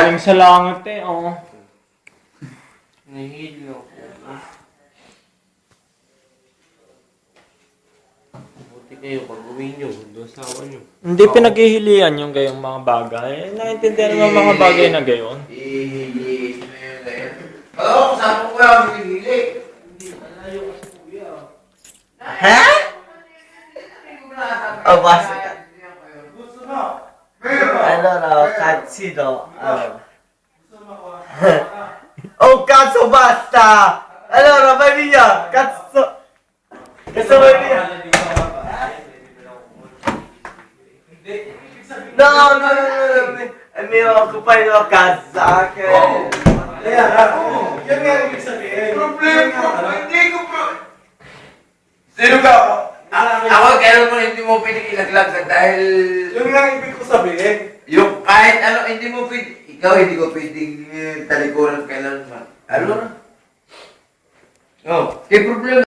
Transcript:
galing sa langit eh, oo. Nahihilo ako. Buti kayo pag uwi nyo, doon sa awa nyo. Hindi pinaghihilian yung gayong mga bagay. Naintindihan mo mga bagay na gayon. Ihili mo yun ngayon. Oo, kasama ko yung hihili. Malayo kasi kuya. Ha? Oh, basta. Gusto mo? Ano raw, katsino? Oh, kaso basta! Ano raw, mali niya? Kaso mali niya? No. May ako pa yung kaso sa akin. Yan nga ibig sabihin. Hindi ko Sino ka? Ako, kailan mo hindi mo pwedeng ilaglag dahil... Yun nga ibig ko sabihin. Yung kahit ano, hindi mo pwede... Ikaw, hindi ko pwedeng talikuran kailanman. Ano na? Oh, kaya problema.